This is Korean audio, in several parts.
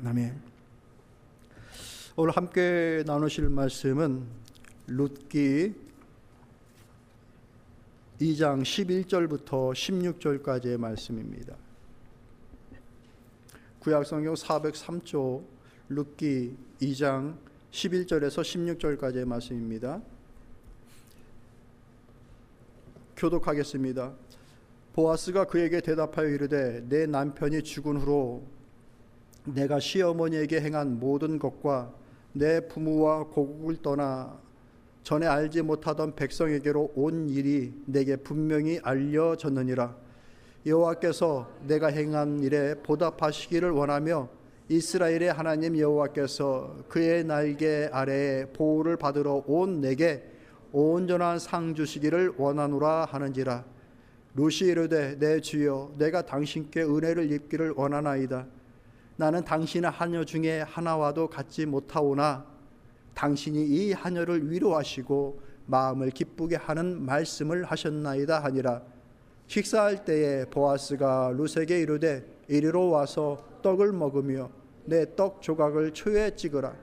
아멘. 오늘 함께 나누실 말씀은 룻기 2장 11절부터 16절까지의 말씀입니다. 구약성경 403조 룻기 2장 11절에서 16절까지의 말씀입니다. 교독하겠습니다. 보아스가 그에게 대답하여 이르되 내 남편이 죽은 후로 내가 시어머니에게 행한 모든 것과 내 부모와 고국을 떠나 전에 알지 못하던 백성에게로 온 일이 내게 분명히 알려졌느니라. 여호와께서 내가 행한 일에 보답하시기를 원하며 이스라엘의 하나님 여호와께서 그의 날개 아래에 보호를 받으러 온 내게 온전한 상 주시기를 원하노라 하는지라. 룻이 이르되 내 주여 내가 당신께 은혜를 입기를 원하나이다. 나는 당신의 하녀 중에 하나와도 같지 못하오나 당신이 이 하녀를 위로하시고 마음을 기쁘게 하는 말씀을 하셨나이다 하니라. 식사할 때에 보아스가 룻에게 이르되 이리로 와서 떡을 먹으며 내 떡 조각을 초에 찍으라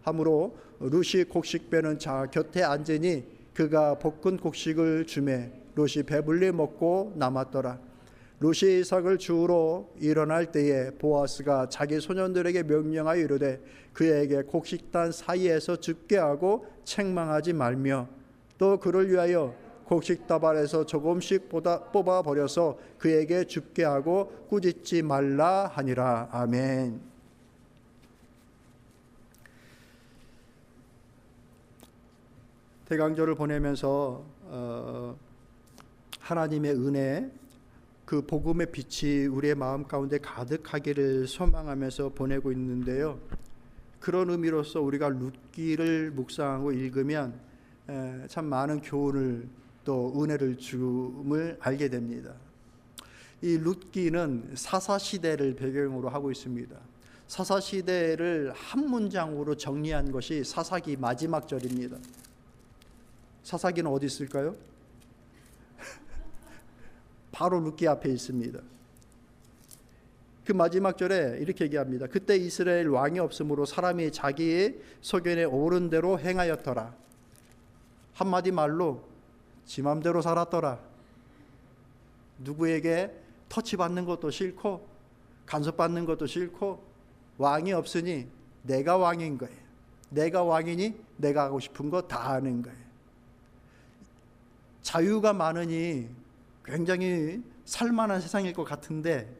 하므로 룻이 곡식 빼는 자 곁에 앉으니 그가 볶은 곡식을 주매 룻이 배불리 먹고 남았더라. 룻이 이삭을 주우러 일어날 때에 보아스가 자기 소년들에게 명령하여 이르되 그에게 곡식단 사이에서 죽게 하고 책망하지 말며 또 그를 위하여 곡식다발에서 조금씩 뽑아 버려서 그에게 죽게 하고 꾸짖지 말라 하니라. 아멘. 대강절을 보내면서 하나님의 은혜, 그 복음의 빛이 우리의 마음 가운데 가득하기를 소망하면서 보내고 있는데요. 그런 의미로서 우리가 룻기를 묵상하고 읽으면 참 많은 교훈을 또 은혜를 줌을 알게 됩니다. 이 룻기는 사사시대를 배경으로 하고 있습니다. 사사시대를 한 문장으로 정리한 것이 사사기 마지막 절입니다. 사사기는 어디 있을까요? 바로 룻기 앞에 있습니다. 그 마지막 절에 이렇게 얘기합니다. 그때 이스라엘 왕이 없으므로 사람이 자기의 소견에 오른 대로 행하였더라. 한마디 말로 지 맘대로 살았더라. 누구에게 터치받는 것도 싫고 간섭받는 것도 싫고 왕이 없으니 내가 왕인 거예요. 내가 왕이니 내가 하고 싶은 거 다 하는 거예요. 자유가 많으니 굉장히 살만한 세상일 것 같은데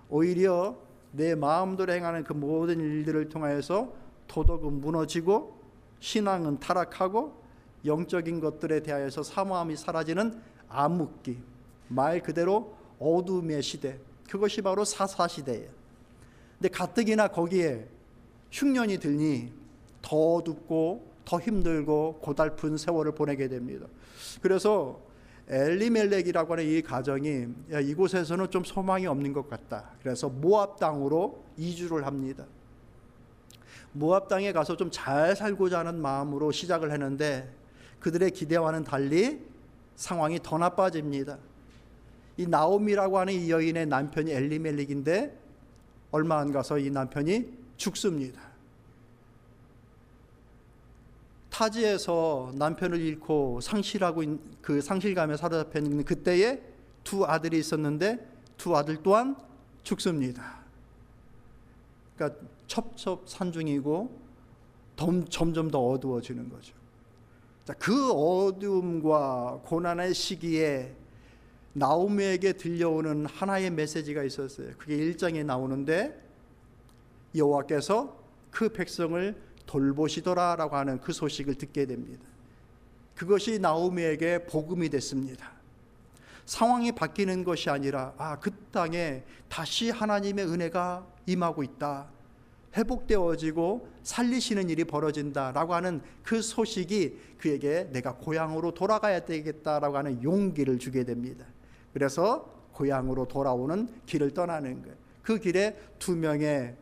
오히려 내 마음대로 행하는 그 모든 일들을 통하여서 도덕은 무너지고 신앙은 타락하고 영적인 것들에 대하여서 사모함이 사라지는 암묵기, 말 그대로 어둠의 시대, 그것이 바로 사사시대예요. 근데 가뜩이나 거기에 흉년이 들니 더 어둡고 더 힘들고 고달픈 세월을 보내게 됩니다. 그래서 엘리멜렉이라고 하는 이 가정이 이곳에서는 좀 소망이 없는 것 같다. 그래서 모압 땅으로 이주를 합니다. 모압 땅에 가서 좀 잘 살고자 하는 마음으로 시작을 했는데 그들의 기대와는 달리 상황이 더 나빠집니다. 이 나오미라고 하는 이 여인의 남편이 엘리멜렉인데 얼마 안 가서 이 남편이 죽습니다. 타지에서 남편을 잃고 상실하고 그 상실감에 사로잡혀 있는 그때에 두 아들이 있었는데 두 아들 또한 죽습니다. 그러니까 첩첩산중이고 점점 더 어두워지는 거죠. 자, 그 어두움과 고난의 시기에 나오미에게 들려오는 하나의 메시지가 있었어요. 그게 1장에 나오는데 여호와께서 그 백성을 돌보시더라라고 하는 그 소식을 듣게 됩니다. 그것이 나오미에게 복음이 됐습니다. 상황이 바뀌는 것이 아니라 그 땅에 다시 하나님의 은혜가 임하고 있다, 회복되어지고 살리시는 일이 벌어진다라고 하는 그 소식이 그에게 내가 고향으로 돌아가야 되겠다라고 하는 용기를 주게 됩니다. 그래서 고향으로 돌아오는 길을 떠나는 거예요. 그 길에 두 명의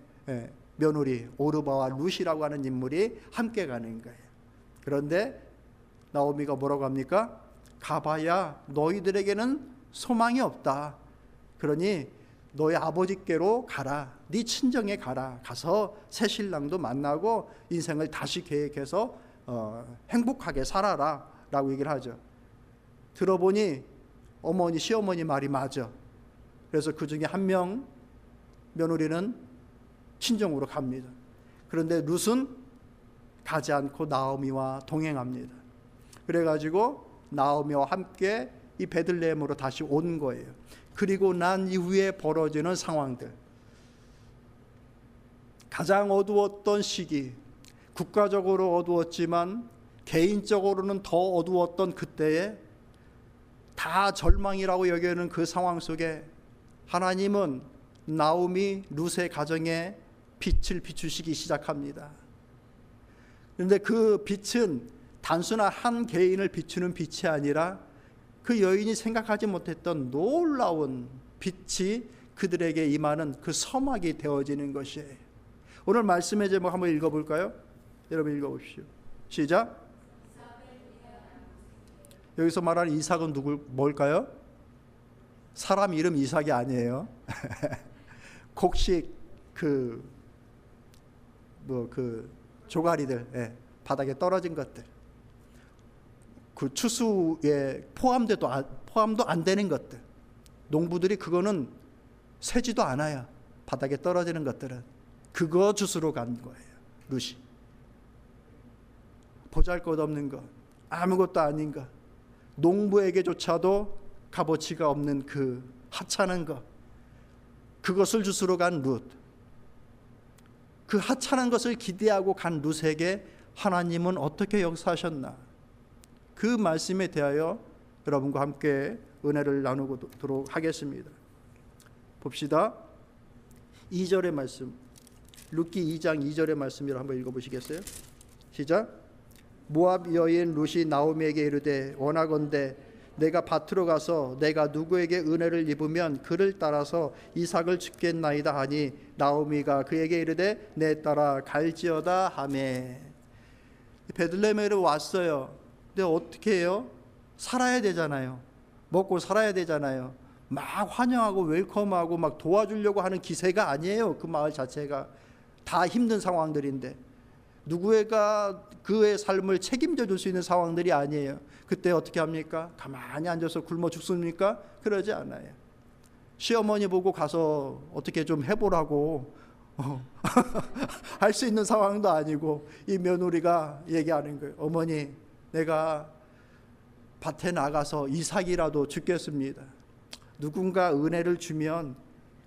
며느리 오르바와 룻이라고 하는 인물이 함께 가는 거예요. 그런데 나오미가 뭐라고 합니까? 가봐야 너희들에게는 소망이 없다. 그러니 너의 아버지께로 가라. 네 친정에 가라. 가서 새 신랑도 만나고 인생을 다시 계획해서 행복하게 살아라 라고 얘기를 하죠. 들어보니 어머니 시어머니 말이 맞아. 그래서 그 중에 한 명 며느리는 친정으로 갑니다. 그런데 룻은 가지 않고 나오미와 동행합니다. 그래가지고 나오미와 함께 이 베들레헴으로 다시 온 거예요. 그리고 난 이후에 벌어지는 상황들, 가장 어두웠던 시기, 국가적으로 어두웠지만 개인적으로는 더 어두웠던 그때에 다 절망이라고 여기는 그 상황 속에 하나님은 나오미 룻의 가정에 빛을 비추시기 시작합니다. 그런데 그 빛은 단순한 한 개인을 비추는 빛이 아니라 그 여인이 생각하지 못했던 놀라운 빛이 그들에게 임하는 그 서막이 되어지는 것이에요. 오늘 말씀의 제목 한번 읽어볼까요? 여러분 읽어보십시오. 시작. 여기서 말하는 이삭은 뭘까요? 사람 이름 이삭이 아니에요. 곡식 조가리들, 바닥에 떨어진 것들, 그 추수에 포함도 안 되는 것들, 농부들이 그거는 세지도 않아요. 바닥에 떨어지는 것들은 그거 주스로 간 거예요. 룻이 보잘것없는 것, 아무것도 아닌 것, 농부에게조차도 값어치가 없는 그 하찮은 것, 그것을 주스로 간 룻. 그 하찮은 것을 기대하고 간 룻에게 하나님은 어떻게 역사하셨나? 그 말씀에 대하여 여러분과 함께 은혜를 나누도록 하겠습니다. 봅시다. 2절의 말씀, 룻기 2장 2절의 말씀을 한번 읽어보시겠어요? 시작. 모압 여인 룻이 나오미에게 이르되 원하건대 내가 밭으로 가서 내가 누구에게 은혜를 입으면 그를 따라서 이삭을 죽겠나이다 하니 나오미가 그에게 이르되 내 따라 갈지어다 하매. 베들레헴에 왔어요. 근데 어떻게 해요? 살아야 되잖아요. 먹고 살아야 되잖아요. 막 환영하고 웰컴하고 막 도와주려고 하는 기세가 아니에요. 그 마을 자체가 다 힘든 상황들인데 누구가 그의 삶을 책임져 줄 수 있는 상황들이 아니에요. 그때 어떻게 합니까? 가만히 앉아서 굶어 죽습니까? 그러지 않아요. 시어머니 보고 가서 어떻게 좀 해보라고 할 수 있는 상황도 아니고 이 며느리가 얘기하는 거예요. 어머니, 내가 밭에 나가서 이삭이라도 죽겠습니다. 누군가 은혜를 주면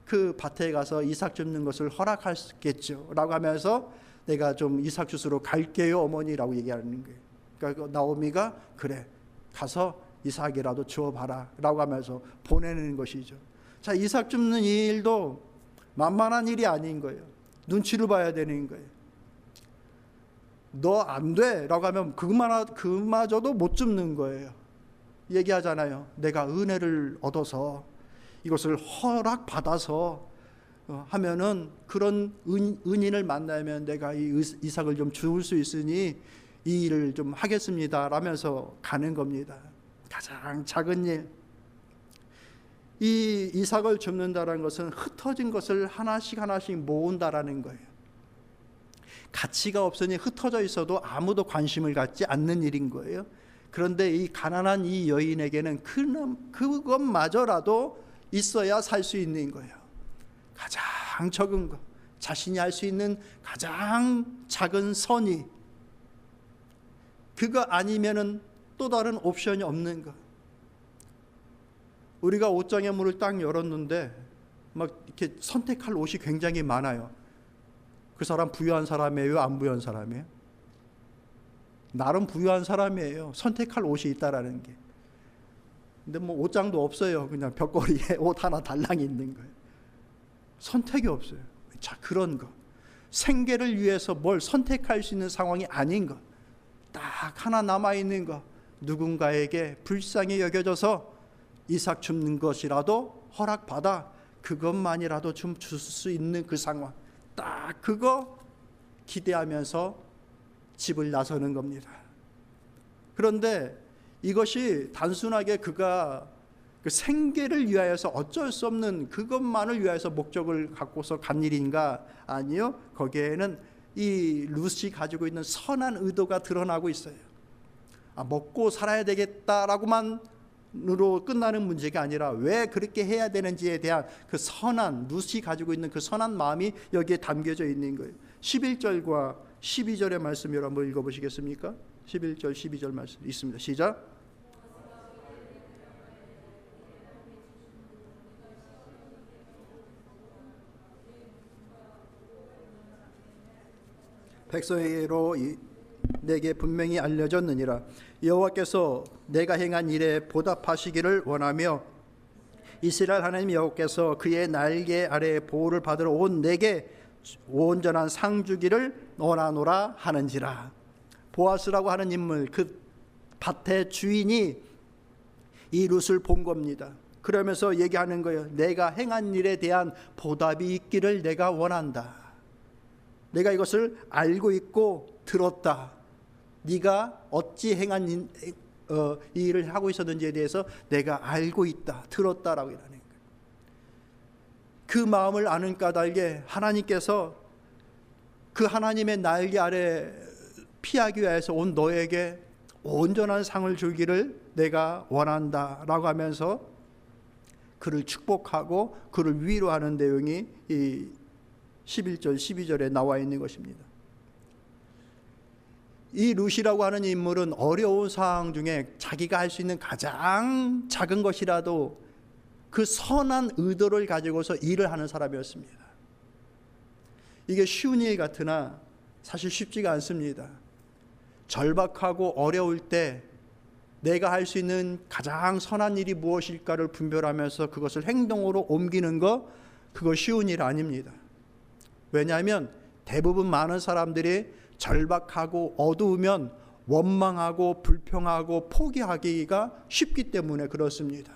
그 밭에 가서 이삭 줍는 것을 허락하겠죠 라고 하면서 내가 좀 이삭 주스로 갈게요 어머니라고 얘기하는 거예요. 그러니까 나오미가 그래 가서 이삭이라도 주어봐라 라고 하면서 보내는 것이죠. 자, 이삭 줍는 이 일도 만만한 일이 아닌 거예요. 눈치를 봐야 되는 거예요. 너 안 돼 라고 하면 그마저도 못 줍는 거예요. 얘기하잖아요. 내가 은혜를 얻어서 이것을 허락받아서 하면은 그런 은인을 만나면 내가 이 이삭을 좀 줄 수 있으니 이 일을 좀 하겠습니다 라면서 가는 겁니다. 가장 작은 일. 이 이삭을 줍는다는 것은 흩어진 것을 하나씩 모은다라는 거예요. 가치가 없으니 흩어져 있어도 아무도 관심을 갖지 않는 일인 거예요. 그런데 이 가난한 이 여인에게는 그것마저라도 있어야 살 수 있는 거예요. 가장 적은 것, 자신이 할 수 있는 가장 작은 선의, 그거 아니면은 또 다른 옵션이 없는 것. 우리가 옷장의 문을 딱 열었는데 막 이렇게 선택할 옷이 굉장히 많아요. 그 사람 부유한 사람이에요? 안 부유한 사람이에요? 나름 부유한 사람이에요. 선택할 옷이 있다라는 게. 근데 뭐 옷장도 없어요. 그냥 벽걸이에 옷 하나 달랑 있는 거예요. 선택이 없어요. 자, 그런 거. 생계를 위해서 뭘 선택할 수 있는 상황이 아닌 것. 딱 하나 남아있는 것. 누군가에게 불쌍히 여겨져서 이삭 줍는 것이라도 허락받아 그것만이라도 좀 줄 수 있는 그 상황. 딱 그거 기대하면서 집을 나서는 겁니다. 그런데 이것이 단순하게 그가 그 생계를 위하여서 어쩔 수 없는 그것만을 위하여서 목적을 갖고서 간 일인가? 아니요. 거기에는 이 룻이 가지고 있는 선한 의도가 드러나고 있어요. 먹고 살아야 되겠다라고만으로 끝나는 문제가 아니라 왜 그렇게 해야 되는지에 대한 그 선한, 룻이 가지고 있는 그 선한 마음이 여기에 담겨져 있는 거예요. 11절과 12절의 말씀 여러분 한번 읽어보시겠습니까? 11절 12절 말씀 있습니다. 시작. 백성에게로 내게 분명히 알려졌느니라. 여호와께서 내가 행한 일에 보답하시기를 원하며 이스라엘 하나님 여호와께서 그의 날개 아래 보호를 받으러 온 내게 온전한 상 주기를 원하노라 하는지라. 보아스라고 하는 인물, 그 밭의 주인이 이 룻을 본 겁니다. 그러면서 얘기하는 거예요. 내가 행한 일에 대한 보답이 있기를 내가 원한다. 내가 이것을 알고 있고 들었다. 네가 어찌 행한 이 일을 하고 있었는지에 대해서 내가 알고 있다, 들었다라고 이러는 거예요. 그 마음을 아는 까닭에 하나님께서 그 하나님의 날개 아래 피하기 위해서 온 너에게 온전한 상을 주기를 내가 원한다라고 하면서 그를 축복하고 그를 위로하는 내용이 이 11절 12절에 나와 있는 것입니다. 이 룻이라고 하는 인물은 어려운 상황 중에 자기가 할 수 있는 가장 작은 것이라도 그 선한 의도를 가지고서 일을 하는 사람이었습니다. 이게 쉬운 일 같으나 사실 쉽지가 않습니다. 절박하고 어려울 때 내가 할 수 있는 가장 선한 일이 무엇일까를 분별하면서 그것을 행동으로 옮기는 거, 그거 쉬운 일 아닙니다. 왜냐하면 대부분 많은 사람들이 절박하고 어두우면 원망하고 불평하고 포기하기가 쉽기 때문에 그렇습니다.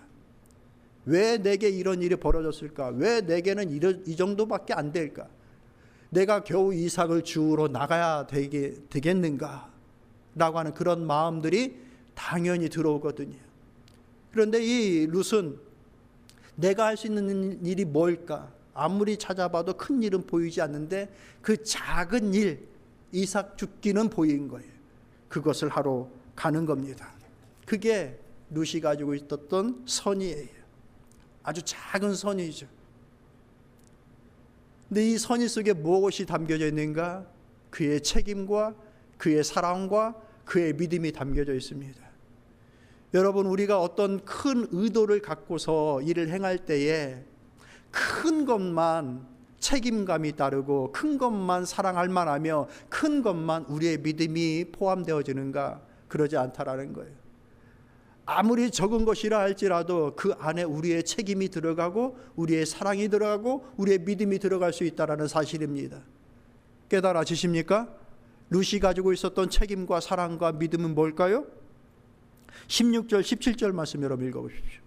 왜 내게 이런 일이 벌어졌을까? 왜 내게는 이 정도밖에 안 될까? 내가 겨우 이삭을 주우러 나가야 되겠는가? 라고 하는 그런 마음들이 당연히 들어오거든요. 그런데 이 룻은 내가 할 수 있는 일이 뭘까? 아무리 찾아봐도 큰 일은 보이지 않는데 그 작은 일, 이삭 죽기는 보인 거예요. 그것을 하러 가는 겁니다. 그게 룻이 가지고 있었던 선의예요. 아주 작은 선의죠. 근데 이 선의 속에 무엇이 담겨져 있는가? 그의 책임과 그의 사랑과 그의 믿음이 담겨져 있습니다. 여러분, 우리가 어떤 큰 의도를 갖고서 일을 행할 때에 큰 것만 책임감이 따르고 큰 것만 사랑할 만하며 큰 것만 우리의 믿음이 포함되어지는가? 그러지 않다라는 거예요. 아무리 적은 것이라 할지라도 그 안에 우리의 책임이 들어가고 우리의 사랑이 들어가고 우리의 믿음이 들어갈 수 있다는 사실입니다. 깨달아지십니까? 룻이 가지고 있었던 책임과 사랑과 믿음은 뭘까요? 16절 17절 말씀 여러분 읽어보십시오.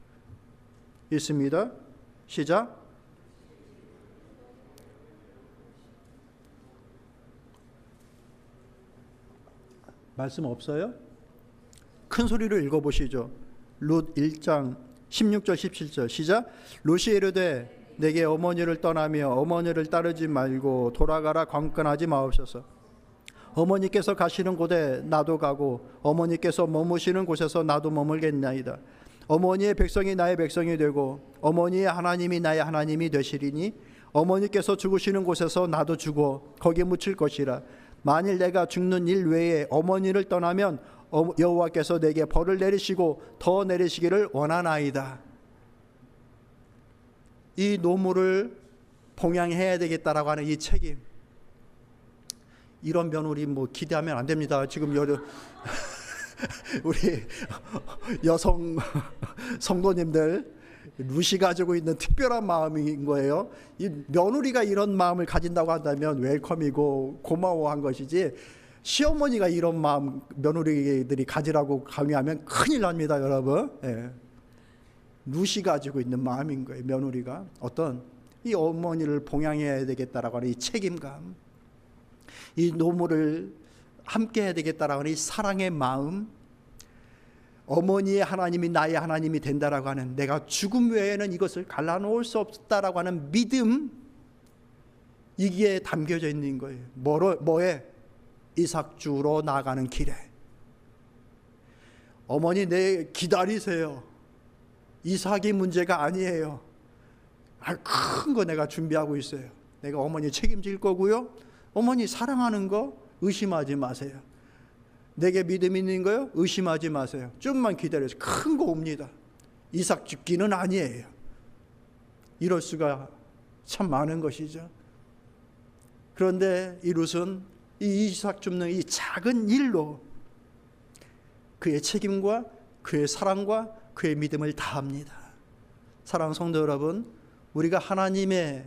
있습니다. 시작. 말씀 없어요? 큰 소리로 읽어보시죠. 룻 1장 16절 17절 시작. 룻이 이르되 내게 어머니를 떠나며 어머니를 따르지 말고 돌아가라 관건하지 마옵소서. 어머니께서 가시는 곳에 나도 가고 어머니께서 머무시는 곳에서 나도 머물겠나이다. 어머니의 백성이 나의 백성이 되고 어머니의 하나님이 나의 하나님이 되시리니 어머니께서 죽으시는 곳에서 나도 죽어 거기 묻힐 것이라. 만일 내가 죽는 일 외에 어머니를 떠나면 여호와께서 내게 벌을 내리시고 더 내리시기를 원하나이다. 이 노무를 봉양해야 되겠다라고 하는 이 책임, 이런 며느리 뭐 기대하면 안 됩니다. 지금 우리 여성 성도님들, 룻이 가지고 있는 특별한 마음인 거예요. 이 며느리가 이런 마음을 가진다고 한다면 웰컴이고 고마워한 것이지, 시어머니가 이런 마음 며느리들이 가지라고 강요하면 큰일 납니다, 여러분. 예. 룻이 가지고 있는 마음인 거예요. 며느리가 어떤 이 어머니를 봉양해야 되겠다라고 하는 이 책임감, 이 노무를 함께 해야 되겠다라고 하는 이 사랑의 마음, 어머니의 하나님이 나의 하나님이 된다라고 하는, 내가 죽음 외에는 이것을 갈라놓을 수 없다라고 하는 믿음, 이게 담겨져 있는 거예요. 뭐에? 이삭주로 나아가는 길에. 어머니 내 기다리세요. 이삭이 문제가 아니에요. 큰 거 내가 준비하고 있어요. 내가 어머니 책임질 거고요. 어머니 사랑하는 거 의심하지 마세요. 내게 믿음 있는 거요? 의심하지 마세요. 좀만 기다려서 큰 거 옵니다. 이삭 죽기는 아니에요. 이럴 수가 참 많은 것이죠. 그런데 이 룻은 이 이삭 줍는 이 작은 일로 그의 책임과 그의 사랑과 그의 믿음을 다합니다. 사랑하는 성도 여러분, 우리가 하나님의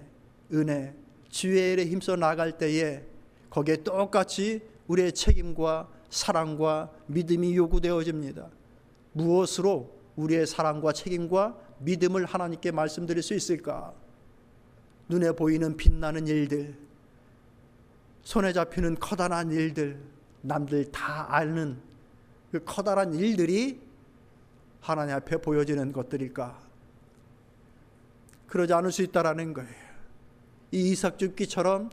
은혜, 주의 일에 힘써 나갈 때에 거기에 똑같이 우리의 책임과 사랑과 믿음이 요구되어집니다. 무엇으로 우리의 사랑과 책임과 믿음을 하나님께 말씀드릴 수 있을까? 눈에 보이는 빛나는 일들, 손에 잡히는 커다란 일들, 남들 다 아는 그 커다란 일들이 하나님 앞에 보여지는 것들일까? 그러지 않을 수 있다라는 거예요. 이 이삭 줍기처럼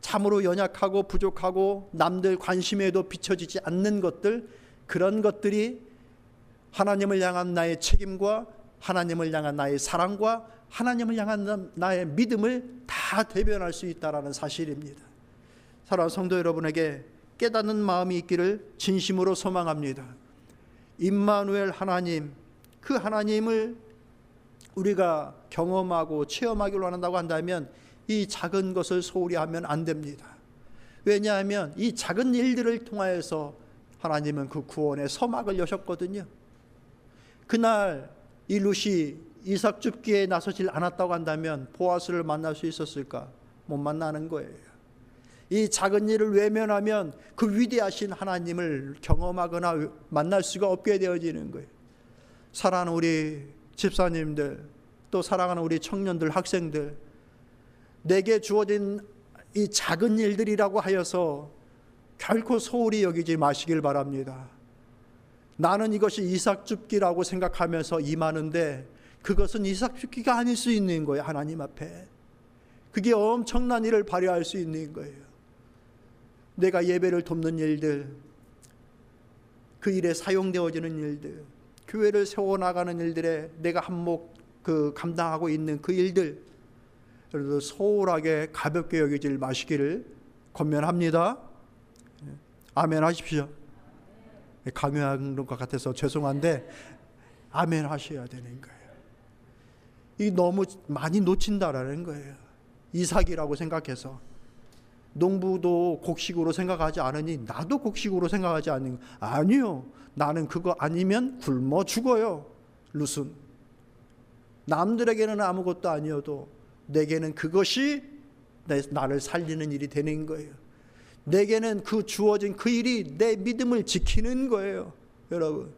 참으로 연약하고 부족하고 남들 관심에도 비춰지지 않는 것들, 그런 것들이 하나님을 향한 나의 책임과 하나님을 향한 나의 사랑과 하나님을 향한 나의 믿음을 다 대변할 수 있다라는 사실입니다. 사랑하는 성도 여러분에게 깨닫는 마음이 있기를 진심으로 소망합니다. 임마누엘 하나님, 그 하나님을 우리가 경험하고 체험하기로 한다고 한다면 이 작은 것을 소홀히 하면 안 됩니다. 왜냐하면 이 작은 일들을 통하여서 하나님은 그 구원의 서막을 여셨거든요. 그날 이 룻이 이삭 줍기에 나서질 않았다고 한다면 보아스를 만날 수 있었을까? 못 만나는 거예요. 이 작은 일을 외면하면 그 위대하신 하나님을 경험하거나 만날 수가 없게 되어지는 거예요. 사랑하는 우리 집사님들, 또 사랑하는 우리 청년들, 학생들, 내게 주어진 이 작은 일들이라고 하여서 결코 소홀히 여기지 마시길 바랍니다. 나는 이것이 이삭 줍기라고 생각하면서 임하는데 그것은 이삭 줍기가 아닐 수 있는 거예요. 하나님 앞에 그게 엄청난 일을 발휘할 수 있는 거예요. 내가 예배를 돕는 일들, 그 일에 사용되어지는 일들, 교회를 세워나가는 일들에 내가 한몫 감당하고 있는 그 일들, 그래도 소홀하게 가볍게 여기질 마시기를 권면합니다. 아멘 하십시오. 강요한 것 같아서 죄송한데 아멘 하셔야 되는 거예요. 이 너무 많이 놓친다라는 거예요. 이삭이라고 생각해서 농부도 곡식으로 생각하지 않으니 나도 곡식으로 생각하지 않는 거. 아니요, 나는 그거 아니면 굶어 죽어요. 룻은 남들에게는 아무것도 아니어도 내게는 그것이 나를 살리는 일이 되는 거예요. 내게는 그 주어진 그 일이 내 믿음을 지키는 거예요. 여러분,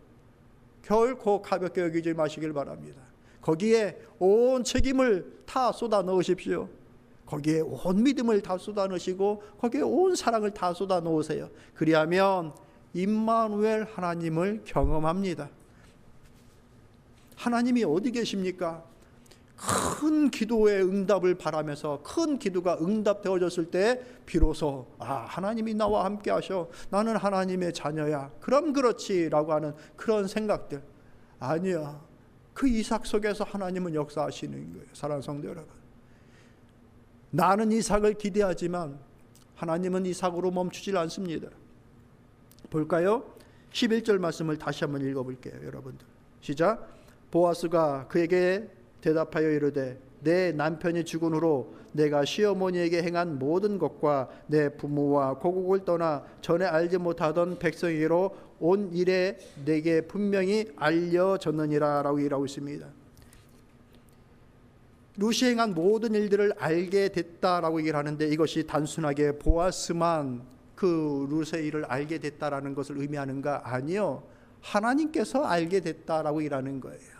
결코 가볍게 여기지 마시길 바랍니다. 거기에 온 책임을 다 쏟아 넣으십시오. 거기에 온 믿음을 다 쏟아 넣으시고 거기에 온 사랑을 다 쏟아 놓으세요. 그리하면 임마누엘 하나님을 경험합니다. 하나님이 어디 계십니까? 큰 기도의 응답을 바라면서 큰 기도가 응답되어졌을 때 비로소 하나님이 나와 함께 하셔, 나는 하나님의 자녀야, 그럼 그렇지라고 하는 그런 생각들. 아니야, 그 이삭 속에서 하나님은 역사하시는 거예요. 사랑하는 성도 여러분, 나는 이삭을 기대하지만 하나님은 이삭으로 멈추질 않습니다. 볼까요? 11절 말씀을 다시 한번 읽어볼게요. 여러분들 시작. 보아스가 그에게 대답하여 이르되 내 남편이 죽은 후로 내가 시어머니에게 행한 모든 것과 내 부모와 고국을 떠나 전에 알지 못하던 백성에게로 온 일에 내게 분명히 알려졌느니라 라고 일하고 있습니다. 룻이 행한 모든 일들을 알게 됐다라고 얘기를 하는데 이것이 단순하게 보아스만 그 룻의 일을 알게 됐다라는 것을 의미하는가? 아니요, 하나님께서 알게 됐다라고 일하는 거예요.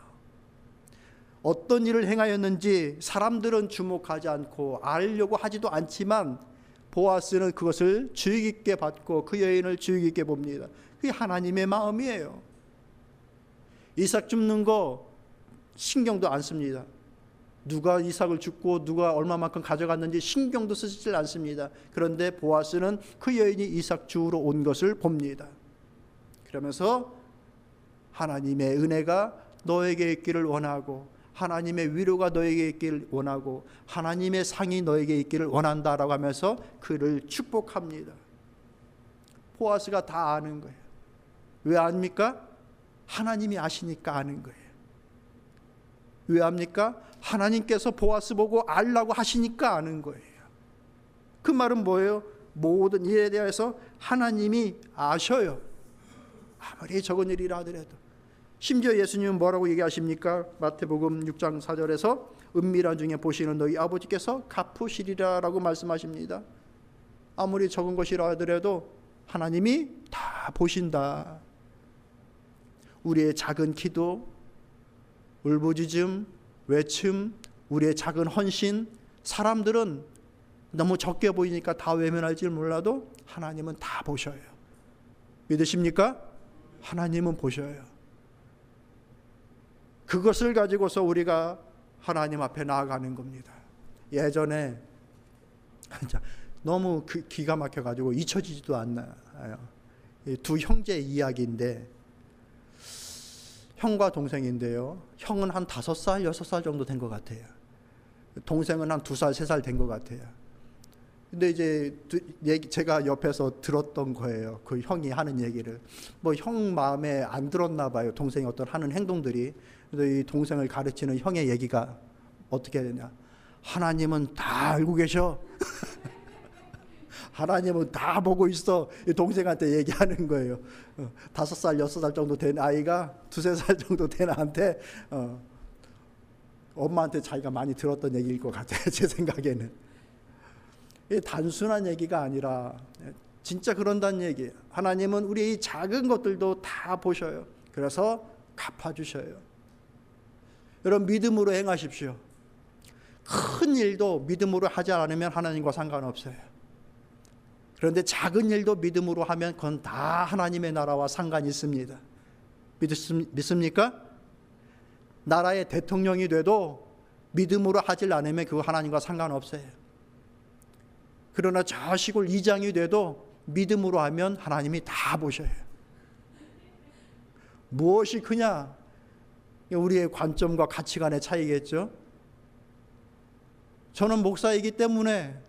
어떤 일을 행하였는지 사람들은 주목하지 않고 알려고 하지도 않지만 보아스는 그것을 주의 깊게 받고 그 여인을 주의 깊게 봅니다. 그게 하나님의 마음이에요. 이삭 줍는 거 신경도 안 씁니다. 누가 이삭을 줍고 누가 얼마만큼 가져갔는지 신경도 쓰질 않습니다. 그런데 보아스는 그 여인이 이삭 주우러 온 것을 봅니다. 그러면서 하나님의 은혜가 너에게 있기를 원하고, 하나님의 위로가 너에게 있기를 원하고, 하나님의 상이 너에게 있기를 원한다라고 하면서 그를 축복합니다. 보아스가 다 아는 거예요. 왜 압니까? 하나님이 아시니까 아는 거예요. 왜 압니까? 하나님께서 보아스 보고 알라고 하시니까 아는 거예요. 그 말은 뭐예요? 모든 일에 대해서 하나님이 아셔요. 아무리 적은 일이라 하더라도. 심지어 예수님은 뭐라고 얘기하십니까? 마태복음 6장 4절에서 은밀한 중에 보시는 너희 아버지께서 갚으시리라 라고 말씀하십니다. 아무리 적은 것이라 하더라도 하나님이 다 보신다. 우리의 작은 기도, 울부짖음, 외침, 우리의 작은 헌신, 사람들은 너무 적게 보이니까 다 외면할 줄 몰라도 하나님은 다 보셔요. 믿으십니까? 하나님은 보셔요. 그것을 가지고서 우리가 하나님 앞에 나아가는 겁니다. 예전에 너무 기가 막혀가지고 잊혀지지도 않아요. 두 형제 이야기인데, 형과 동생인데요. 형은 한 5살, 6살 정도 된 것 같아요. 동생은 한 2살, 3살 된 것 같아요. 근데 이제 제가 옆에서 들었던 거예요. 그 형이 하는 얘기를. 뭐 형 마음에 안 들었나 봐요. 동생이 어떤 하는 행동들이. 그래서 이 동생을 가르치는 형의 얘기가 어떻게 되냐. 하나님은 다 알고 계셔. 하나님은 다 보고 있어. 이 동생한테 얘기하는 거예요. 5살, 6살 정도 된 아이가 2-3살 정도 된 아한테 엄마한테 자기가 많이 들었던 얘기일 것 같아요. 제 생각에는. 단순한 얘기가 아니라 진짜 그런다는 얘기예요. 하나님은 우리의 이 작은 것들도 다 보셔요. 그래서 갚아주셔요. 여러분, 믿음으로 행하십시오. 큰 일도 믿음으로 하지 않으면 하나님과 상관없어요. 그런데 작은 일도 믿음으로 하면 그건 다 하나님의 나라와 상관이 있습니다. 믿습니까? 나라의 대통령이 돼도 믿음으로 하질 않으면 그거 하나님과 상관없어요. 그러나 저 시골 이장이 돼도 믿음으로 하면 하나님이 다 보셔요. 무엇이 크냐? 우리의 관점과 가치관의 차이겠죠. 저는 목사이기 때문에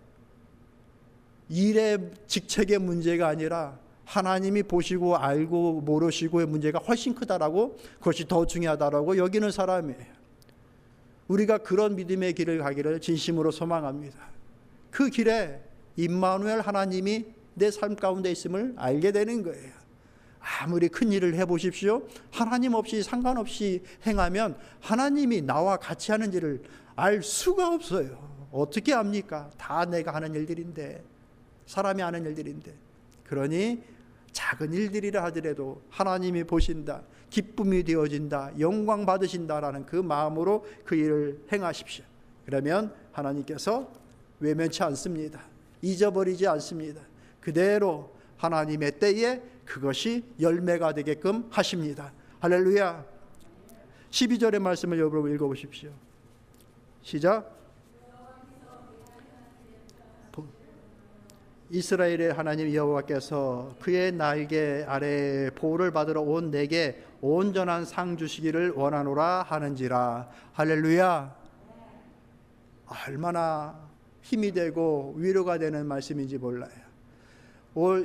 일의 직책의 문제가 아니라 하나님이 보시고 알고 모르시고의 문제가 훨씬 크다라고, 그것이 더 중요하다라고 여기는 사람이에요. 우리가 그런 믿음의 길을 가기를 진심으로 소망합니다. 그 길에 임마누엘 하나님이 내 삶 가운데 있음을 알게 되는 거예요. 아무리 큰 일을 해보십시오. 하나님 없이 상관없이 행하면 하나님이 나와 같이 하는 일을 알 수가 없어요. 어떻게 압니까? 다 내가 하는 일들인데, 사람이 하는 일들인데. 그러니 작은 일들이라 하더라도 하나님이 보신다, 기쁨이 되어진다, 영광 받으신다라는 그 마음으로 그 일을 행하십시오. 그러면 하나님께서 외면치 않습니다. 잊어버리지 않습니다. 그대로 하나님의 때에 그것이 열매가 되게끔 하십니다. 할렐루야. 12절의 말씀을 여러분 읽어보십시오. 시작. 이스라엘의 하나님 여호와께서 그의 날개 아래 보호를 받으러 온 내게 온전한 상 주시기를 원하노라 하는지라. 할렐루야. 얼마나 힘이 되고 위로가 되는 말씀인지 몰라요.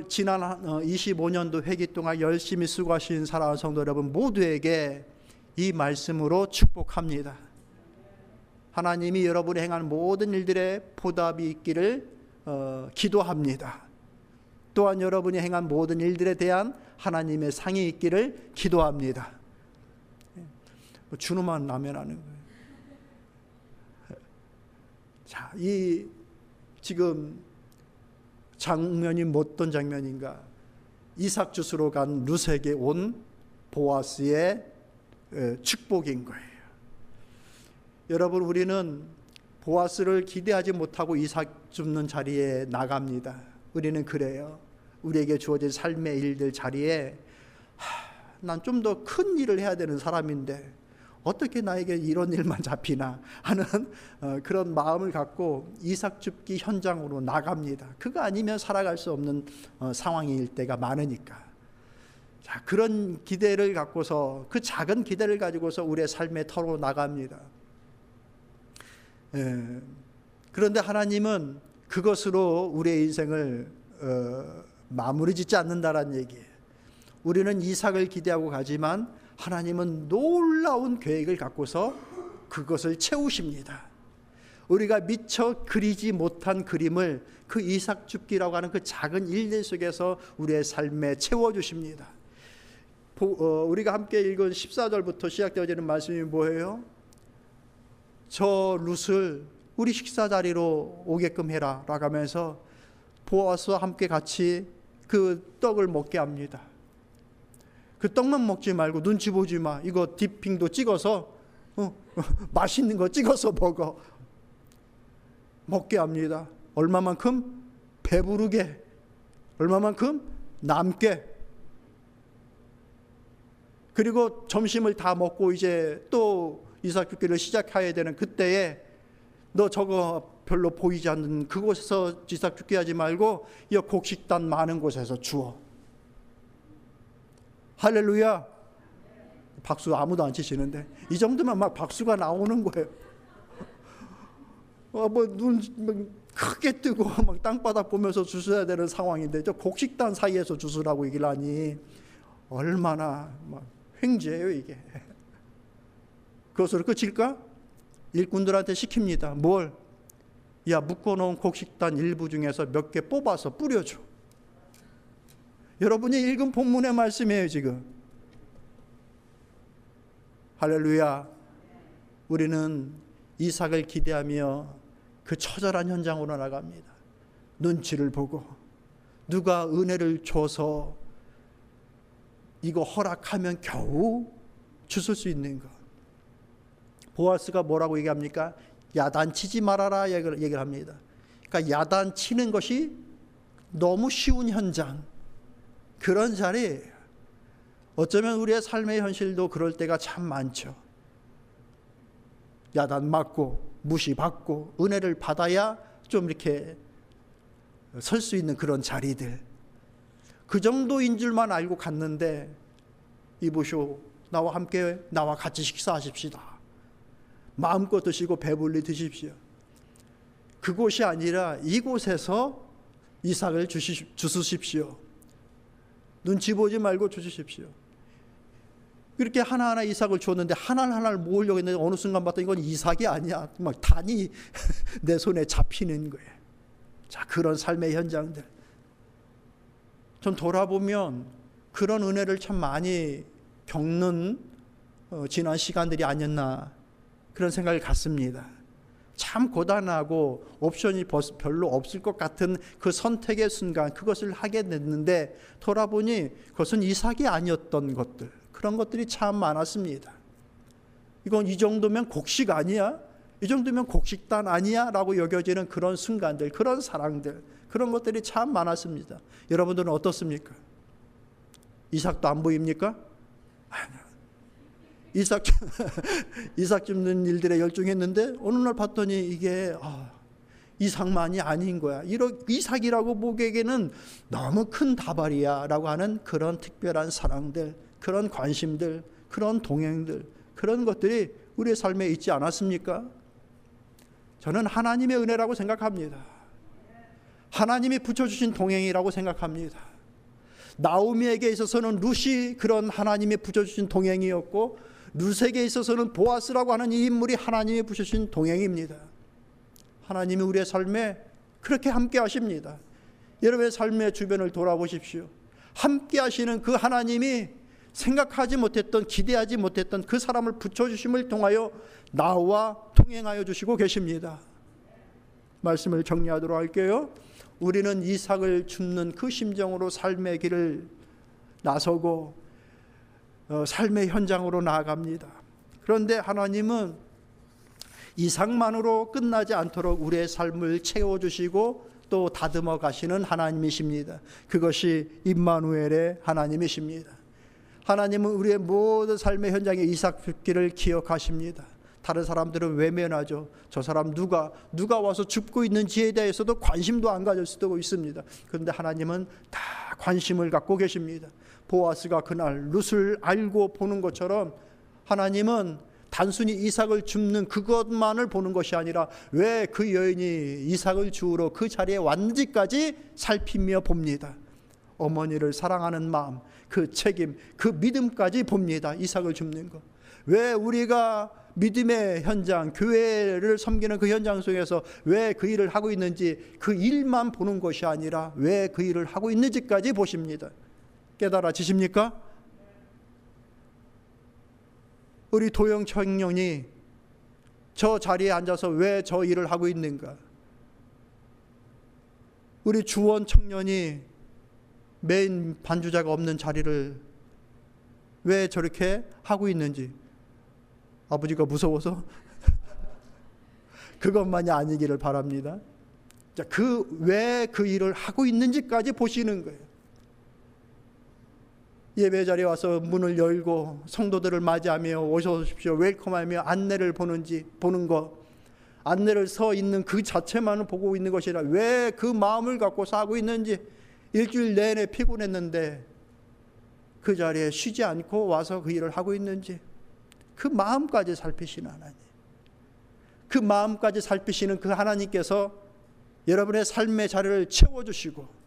지난 25년도 회기 동안 열심히 수고하신 사랑하는 성도 여러분 모두에게 이 말씀으로 축복합니다. 하나님이 여러분이 행한 모든 일들의 보답이 있기를 기도합니다. 또한 여러분이 행한 모든 일들에 대한 하나님의 상이 있기를 기도합니다. 준우만 나면 하는 거예요. 자, 이 지금 장면이 어떤 장면인가? 이삭 주스로 간 룻에게 온 보아스의 축복인 거예요. 여러분, 우리는 보아스를 기대하지 못하고 이삭 줍는 자리에 나갑니다. 우리는 그래요. 우리에게 주어진 삶의 일들 자리에 난 좀 더 큰 일을 해야 되는 사람인데 어떻게 나에게 이런 일만 잡히나 하는 그런 마음을 갖고 이삭 줍기 현장으로 나갑니다. 그거 아니면 살아갈 수 없는 상황일 때가 많으니까. 자, 그런 기대를 갖고서, 그 작은 기대를 가지고서 우리의 삶의 터로 나갑니다. 그런데 하나님은 그것으로 우리의 인생을 마무리 짓지 않는다라는 얘기예요. 우리는 이삭을 기대하고 가지만 하나님은 놀라운 계획을 갖고서 그것을 채우십니다. 우리가 미처 그리지 못한 그림을 그 이삭 줍기라고 하는 그 작은 일들 속에서 우리의 삶에 채워주십니다. 우리가 함께 읽은 14절부터 시작되어지는 말씀이 뭐예요? 저 룻을 우리 식사 자리로 오게끔 해라 라고 하면서 보아스와 함께 같이 그 떡을 먹게 합니다. 그 떡만 먹지 말고 눈치 보지 마. 이거 디핑도 찍어서 맛있는 거 찍어서 먹게 합니다. 얼마만큼? 배부르게. 얼마만큼? 남게. 그리고 점심을 다 먹고 이제 또 이삭 줍기를 시작해야 되는 그때에 너 저거 별로 보이지 않는 그곳에서 이삭 줍기 하지 말고 이 곡식단 많은 곳에서 주어. 할렐루야. 박수 아무도 안 치시는데 이 정도면 막 박수가 나오는 거예요. 눈 크게 뜨고 막 땅바닥 보면서 주셔야 되는 상황인데 저 곡식단 사이에서 주스라고 얘기를 하니 얼마나 막 횡재예요 이게. 그것으로 끝일까? 일꾼들한테 시킵니다. 뭘? 야, 묶어놓은 곡식단 일부 중에서 몇 개 뽑아서 뿌려줘. 여러분이 읽은 본문의 말씀이에요 지금. 할렐루야. 우리는 이삭을 기대하며 그 처절한 현장으로 나갑니다. 눈치를 보고 누가 은혜를 줘서 이거 허락하면 겨우 주실 수 있는 것. 보아스가 뭐라고 얘기합니까? 야단치지 말아라 얘기를 합니다. 그러니까 야단치는 것이 너무 쉬운 현장, 그런 자리예요. 어쩌면 우리의 삶의 현실도 그럴 때가 참 많죠. 야단 맞고 무시받고 은혜를 받아야 좀 이렇게 설 수 있는 그런 자리들, 그 정도인 줄만 알고 갔는데 이보쇼, 나와 같이 식사하십시다. 마음껏 드시고 배불리 드십시오. 그곳이 아니라 이곳에서 이삭을 주십시오. 눈치 보지 말고 주십시오. 그렇게 하나하나 이삭을 줬는데 하나를 모으려고 했는데 어느 순간 봤더니 이건 이삭이 아니야. 막 단이 내 손에 잡히는 거예요. 자, 그런 삶의 현장들. 좀 돌아보면 그런 은혜를 참 많이 겪는 지난 시간들이 아니었나 그런 생각을 갖습니다. 참 고단하고 옵션이 별로 없을 것 같은 그 선택의 순간 그것을 하게 됐는데 돌아보니 그것은 이삭이 아니었던 것들, 그런 것들이 참 많았습니다. 이건 이 정도면 곡식 아니야? 이 정도면 곡식단 아니야? 라고 여겨지는 그런 순간들, 그런 사랑들, 그런 것들이 참 많았습니다. 여러분들은 어떻습니까? 이삭도 안 보입니까? 아니요. 이삭 줍는 일들에 열중했는데 어느 날 봤더니 이게 이삭만이 아닌 거야. 이삭이라고 보기에는 너무 큰 다발이야 라고 하는 그런 특별한 사랑들, 그런 관심들, 그런 동행들, 그런 것들이 우리의 삶에 있지 않았습니까? 저는 하나님의 은혜라고 생각합니다. 하나님이 붙여주신 동행이라고 생각합니다. 나오미에게 있어서는 룻이 그런 하나님이 붙여주신 동행이었고, 룻에게 있어서는 보아스라고 하는 이 인물이 하나님이 붙여주신 동행입니다. 하나님이 우리의 삶에 그렇게 함께 하십니다. 여러분의 삶의 주변을 돌아보십시오. 함께 하시는 그 하나님이 생각하지 못했던, 기대하지 못했던 그 사람을 붙여주심을 통하여 나와 동행하여 주시고 계십니다. 말씀을 정리하도록 할게요. 우리는 이삭을 줍는 그 심정으로 삶의 길을 나서고 삶의 현장으로 나아갑니다. 그런데 하나님은 이삭만으로 끝나지 않도록 우리의 삶을 채워주시고 또 다듬어 가시는 하나님이십니다. 그것이 임마누엘의 하나님이십니다. 하나님은 우리의 모든 삶의 현장에 이삭길을 기억하십니다. 다른 사람들은 외면하죠. 저 사람 누가 와서 죽고 있는지에 대해서도 관심도 안 가질 수도 있습니다. 그런데 하나님은 다 관심을 갖고 계십니다. 보아스가 그날 룻을 알고 보는 것처럼 하나님은 단순히 이삭을 줍는 그것만을 보는 것이 아니라 왜 그 여인이 이삭을 주우러 그 자리에 왔는지까지 살피며 봅니다. 어머니를 사랑하는 마음, 그 책임, 그 믿음까지 봅니다. 이삭을 줍는 것. 왜 우리가 믿음의 현장, 교회를 섬기는 그 현장 속에서 왜 그 일을 하고 있는지, 그 일만 보는 것이 아니라 왜 그 일을 하고 있는지까지 보십니다. 깨달아지십니까? 우리 도영 청년이 저 자리에 앉아서 왜 저 일을 하고 있는가? 우리 주원 청년이 메인 반주자가 없는 자리를 왜 저렇게 하고 있는지, 아버지가 무서워서 그것만이 아니기를 바랍니다. 자, 왜 그 일을 하고 있는지까지 보시는 거예요. 예배 자리에 와서 문을 열고 성도들을 맞이하며 오셔 오십시오 웰컴하며 안내를 보는 것, 안내를 서 있는 그 자체만을 보고 있는 것이 아니라 왜 그 마음을 갖고 사고 있는지, 일주일 내내 피곤했는데 그 자리에 쉬지 않고 와서 그 일을 하고 있는지, 그 마음까지 살피시는 하나님, 그 마음까지 살피시는 그 하나님께서 여러분의 삶의 자리를 채워주시고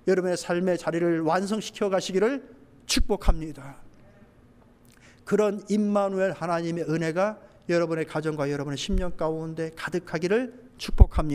여러분의 삶의 자리를 완성시켜 가시기를 축복합니다. 그런 임마누엘 하나님의 은혜가 여러분의 가정과 여러분의 심령 가운데 가득하기를 축복합니다.